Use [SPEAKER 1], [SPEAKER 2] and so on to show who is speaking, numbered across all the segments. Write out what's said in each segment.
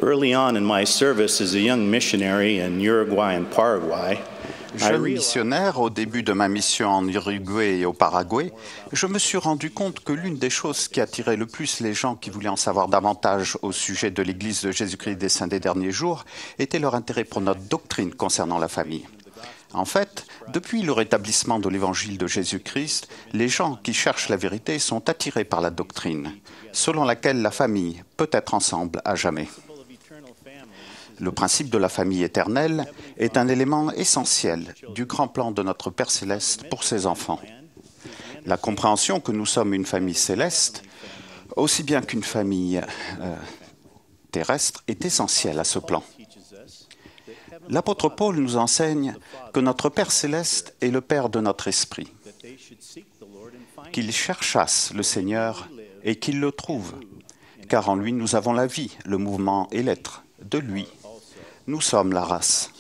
[SPEAKER 1] Early on in my service as a young missionary in Uruguay and Paraguay,
[SPEAKER 2] Jeune missionnaire, au début de ma mission en Uruguay et au Paraguay, je me suis rendu compte que l'une des choses qui attirait le plus les gens qui voulaient en savoir davantage au sujet de l'Église de Jésus-Christ des Saints des Derniers Jours était leur intérêt pour notre doctrine concernant la famille. En fait, depuis le rétablissement de l'Évangile de Jésus-Christ, les gens qui cherchent la vérité sont attirés par la doctrine, selon laquelle la famille peut être ensemble à jamais. Le principe de la famille éternelle est un élément essentiel du grand plan de notre Père céleste pour ses enfants. La compréhension que nous sommes une famille céleste, aussi bien qu'une famille terrestre, est essentielle à ce plan. L'apôtre Paul nous enseigne que notre Père céleste est le Père de notre esprit, qu'ils cherchassent le Seigneur et qu'ils le trouvent, car en lui nous avons la vie, le mouvement et l'être. De lui, nous sommes la race.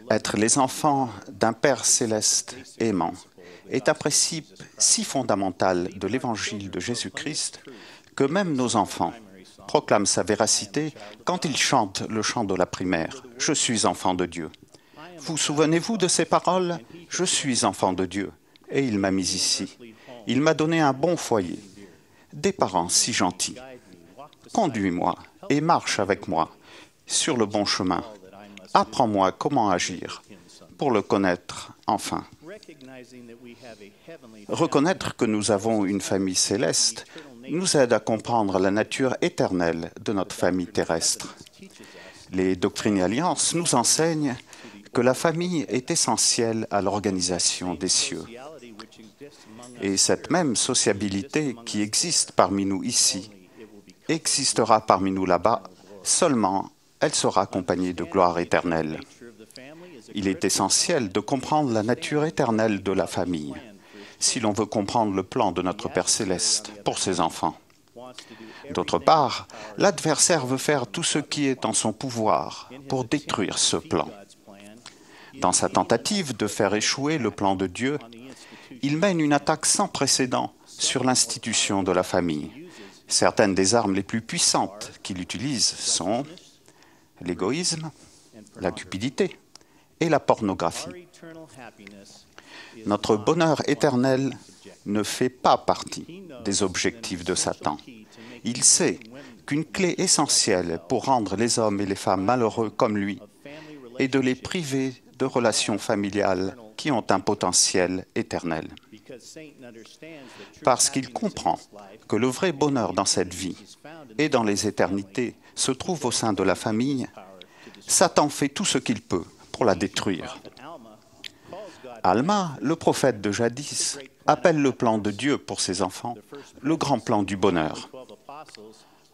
[SPEAKER 2] Être les enfants d'un Père céleste aimant est un principe si fondamental de l'Évangile de Jésus-Christ que même nos enfants proclament sa véracité quand ils chantent le chant de la primaire « Je suis enfant de Dieu ». Vous souvenez-vous de ces paroles « Je suis enfant de Dieu et il m'a mis ici. Il m'a donné un bon foyer, des parents si gentils. Conduis-moi et marche avec moi sur le bon chemin. Apprends-moi comment agir pour le connaître enfin. » Reconnaître que nous avons une famille céleste nous aide à comprendre la nature éternelle de notre famille terrestre. Les doctrines et alliances nous enseignent que la famille est essentielle à l'organisation des cieux. Et cette même sociabilité qui existe parmi nous ici existera parmi nous là-bas, seulement elle sera accompagnée de gloire éternelle. Il est essentiel de comprendre la nature éternelle de la famille, si l'on veut comprendre le plan de notre Père céleste pour ses enfants. D'autre part, l'adversaire veut faire tout ce qui est en son pouvoir pour détruire ce plan. Dans sa tentative de faire échouer le plan de Dieu, il mène une attaque sans précédent sur l'institution de la famille. Certaines des armes les plus puissantes qu'il utilise sont l'égoïsme, la cupidité et la pornographie. Notre bonheur éternel ne fait pas partie des objectifs de Satan. Il sait qu'une clé essentielle pour rendre les hommes et les femmes malheureux comme lui est de les priver de relations familiales qui ont un potentiel éternel. Parce qu'il comprend que le vrai bonheur dans cette vie et dans les éternités se trouve au sein de la famille, Satan fait tout ce qu'il peut pour la détruire. Alma, le prophète de jadis, appelle le plan de Dieu pour ses enfants le grand plan du bonheur.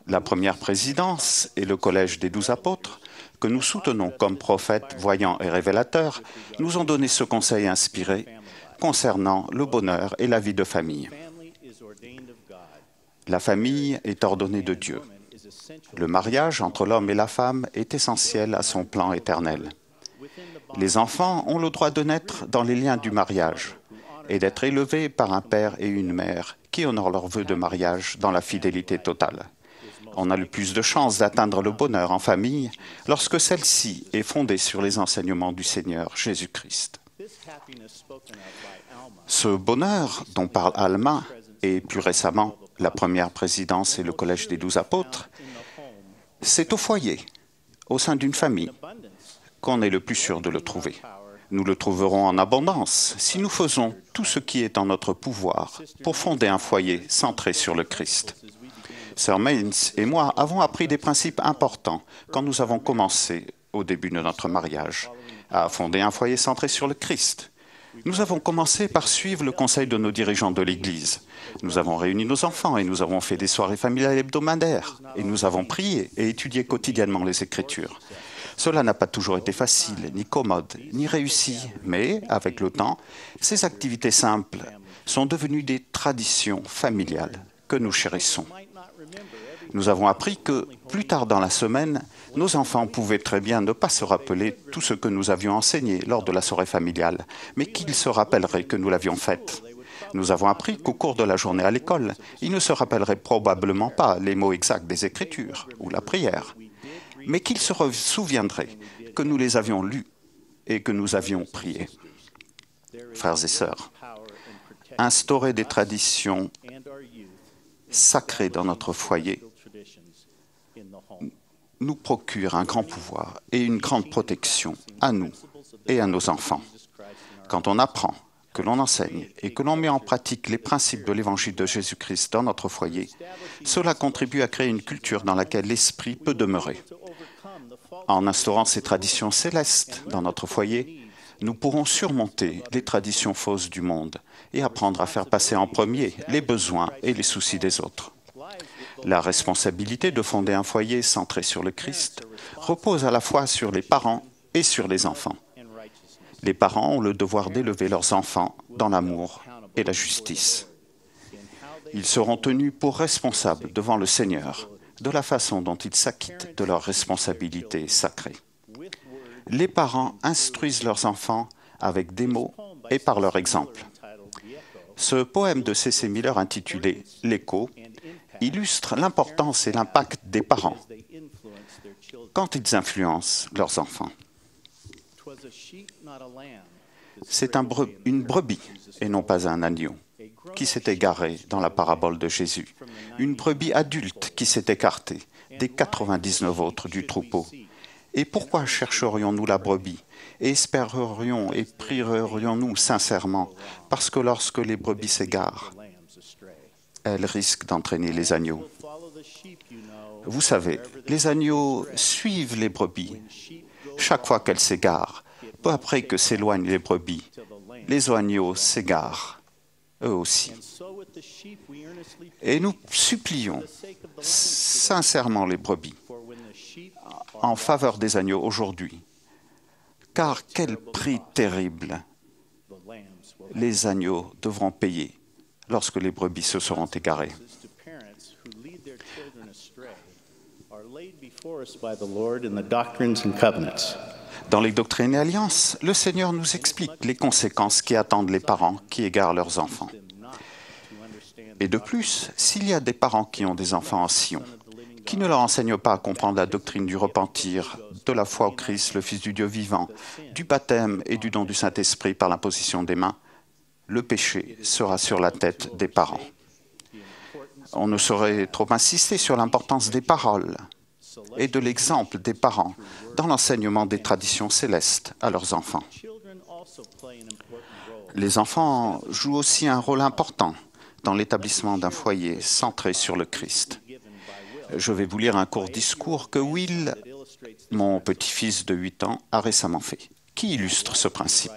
[SPEAKER 2] La première présidence et le collège des 12 apôtres, que nous soutenons comme prophètes, voyants et révélateurs, nous ont donné ce conseil inspiré concernant le bonheur et la vie de famille. La famille est ordonnée de Dieu. Le mariage entre l'homme et la femme est essentiel à son plan éternel. Les enfants ont le droit de naître dans les liens du mariage et d'être élevés par un père et une mère qui honorent leurs vœux de mariage dans la fidélité totale. On a le plus de chances d'atteindre le bonheur en famille lorsque celle-ci est fondée sur les enseignements du Seigneur Jésus-Christ. Ce bonheur dont parle Alma, et plus récemment la première présidence et le collège des 12 apôtres, c'est au foyer, au sein d'une famille, qu'on est le plus sûr de le trouver. Nous le trouverons en abondance si nous faisons tout ce qui est en notre pouvoir pour fonder un foyer centré sur le Christ. Sœur Mains et moi avons appris des principes importants quand nous avons commencé, au début de notre mariage, à fonder un foyer centré sur le Christ. Nous avons commencé par suivre le conseil de nos dirigeants de l'Église. Nous avons réuni nos enfants et nous avons fait des soirées familiales hebdomadaires. Et nous avons prié et étudié quotidiennement les Écritures. Cela n'a pas toujours été facile, ni commode, ni réussi, mais, avec le temps, ces activités simples sont devenues des traditions familiales que nous chérissons. Nous avons appris que, plus tard dans la semaine, nos enfants pouvaient très bien ne pas se rappeler tout ce que nous avions enseigné lors de la soirée familiale, mais qu'ils se rappelleraient que nous l'avions faite. Nous avons appris qu'au cours de la journée à l'école, ils ne se rappelleraient probablement pas les mots exacts des Écritures ou la prière, mais qu'ils se souviendraient que nous les avions lus et que nous avions prié. Frères et sœurs, instaurer des traditions sacrées dans notre foyer nous procure un grand pouvoir et une grande protection à nous et à nos enfants. Quand on apprend, que l'on enseigne et que l'on met en pratique les principes de l'Évangile de Jésus-Christ dans notre foyer, cela contribue à créer une culture dans laquelle l'Esprit peut demeurer. En instaurant ces traditions célestes dans notre foyer, nous pourrons surmonter les traditions fausses du monde et apprendre à faire passer en premier les besoins et les soucis des autres. La responsabilité de fonder un foyer centré sur le Christ repose à la fois sur les parents et sur les enfants. Les parents ont le devoir d'élever leurs enfants dans l'amour et la justice. Ils seront tenus pour responsables devant le Seigneur de la façon dont ils s'acquittent de leurs responsabilités sacrées. Les parents instruisent leurs enfants avec des mots et par leur exemple. Ce poème de C.C. Miller intitulé « L'écho » illustre l'importance et l'impact des parents quand ils influencent leurs enfants. C'est une brebis et non pas un agneau qui s'est égaré dans la parabole de Jésus. Une brebis adulte qui s'est écartée des 99 autres du troupeau. Et pourquoi chercherions-nous la brebis et espérerions et prierions-nous sincèrement? Parce que lorsque les brebis s'égarent, elles risquent d'entraîner les agneaux. Vous savez, les agneaux suivent les brebis. Chaque fois qu'elles s'égarent, peu après que s'éloignent les brebis, les agneaux s'égarent, eux aussi. Et nous supplions sincèrement les brebis en faveur des agneaux aujourd'hui, car quel prix terrible les agneaux devront payer lorsque les brebis se seront égarées. Dans les Doctrines et Alliances, le Seigneur nous explique les conséquences qui attendent les parents qui égarent leurs enfants. Et de plus, s'il y a des parents qui ont des enfants en Sion, qui ne leur enseignent pas à comprendre la doctrine du repentir, de la foi au Christ, le Fils du Dieu vivant, du baptême et du don du Saint-Esprit par l'imposition des mains, le péché sera sur la tête des parents. On ne saurait trop insister sur l'importance des paroles et de l'exemple des parents dans l'enseignement des traditions célestes à leurs enfants. Les enfants jouent aussi un rôle important dans l'établissement d'un foyer centré sur le Christ. Je vais vous lire un court discours que Will, mon petit-fils de 8 ans, a récemment fait, qui illustre ce principe.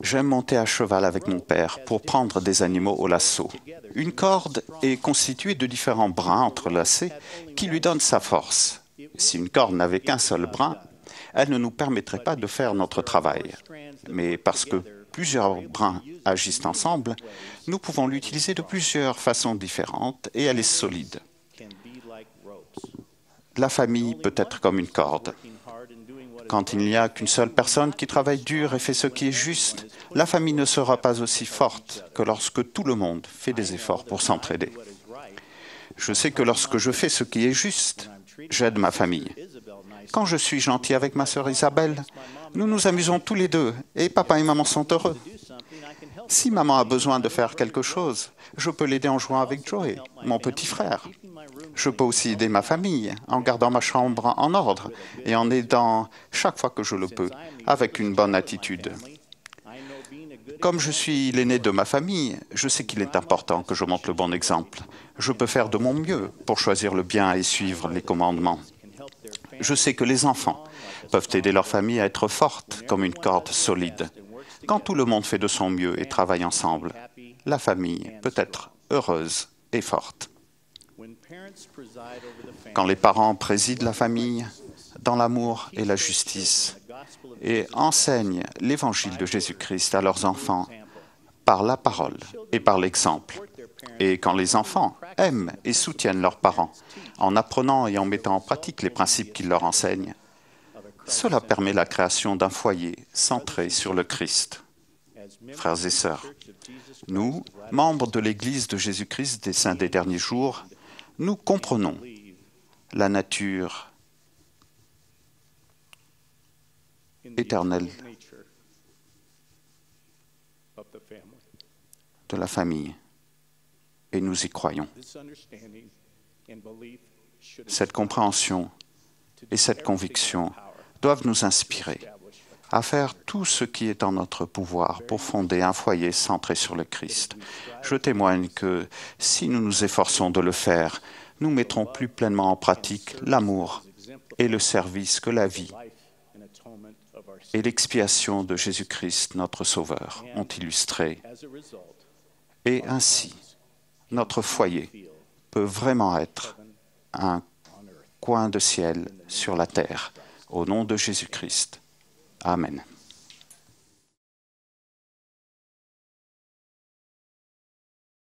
[SPEAKER 2] J'aime monter à cheval avec mon père pour prendre des animaux au lasso. Une corde est constituée de différents brins entrelacés qui lui donnent sa force. Si une corde n'avait qu'un seul brin, elle ne nous permettrait pas de faire notre travail. Mais parce que plusieurs brins agissent ensemble, nous pouvons l'utiliser de plusieurs façons différentes et elle est solide. La famille peut être comme une corde. Quand il n'y a qu'une seule personne qui travaille dur et fait ce qui est juste, la famille ne sera pas aussi forte que lorsque tout le monde fait des efforts pour s'entraider. Je sais que lorsque je fais ce qui est juste, j'aide ma famille. Quand je suis gentil avec ma sœur Isabelle, nous nous amusons tous les deux et papa et maman sont heureux. Si maman a besoin de faire quelque chose, je peux l'aider en jouant avec Joey, mon petit frère. Je peux aussi aider ma famille en gardant ma chambre en ordre et en aidant chaque fois que je le peux, avec une bonne attitude. Comme je suis l'aîné de ma famille, je sais qu'il est important que je montre le bon exemple. Je peux faire de mon mieux pour choisir le bien et suivre les commandements. Je sais que les enfants peuvent aider leur famille à être forte comme une corde solide. Quand tout le monde fait de son mieux et travaille ensemble, la famille peut être heureuse et forte. Quand les parents président la famille dans l'amour et la justice et enseignent l'Évangile de Jésus-Christ à leurs enfants par la parole et par l'exemple, et quand les enfants aiment et soutiennent leurs parents en apprenant et en mettant en pratique les principes qu'ils leur enseignent, cela permet la création d'un foyer centré sur le Christ. frères et sœurs. Nous, membres de l'Église de Jésus-Christ des Saints des Derniers Jours, nous comprenons la nature éternelle de la famille et nous y croyons. Cette compréhension et cette conviction doivent nous inspirer à faire tout ce qui est en notre pouvoir pour fonder un foyer centré sur le Christ. Je témoigne que si nous nous efforçons de le faire, nous mettrons plus pleinement en pratique l'amour et le service que la vie et l'expiation de Jésus-Christ, notre Sauveur, ont illustré. Et ainsi, notre foyer peut vraiment être un coin de ciel sur la terre. Au nom de Jésus-Christ. Amen.